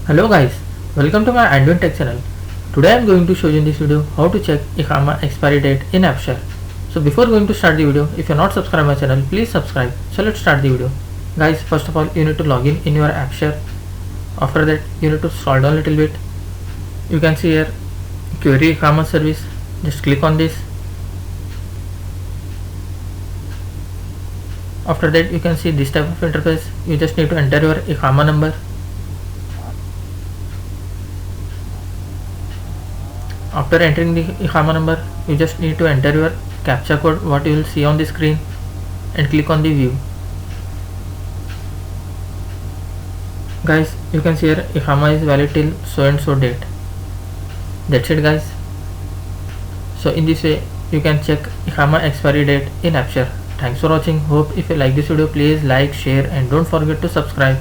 Hello guys, welcome to my AndWin Tech channel. Today I am going to show you in this video how to check Iqama expiry date in Absher. So before going to start the video, if you are not subscribed my channel, please subscribe. So let's start the video. Guys, first of all you need to log in your Absher. After that you need to scroll down a little bit. You can see here query Iqama service. Just click on this. After that you can see this type of interface. You just need to enter your Iqama number. After entering the Iqama number, you just need to enter your captcha code what you will see on the screen and click on the view. Guys, you can see here Iqama is valid till so and so date. That's it guys. So in this way you can check Iqama expiry date in Absher. Thanks for watching. Hope if you like this video, please like, share and don't forget to subscribe.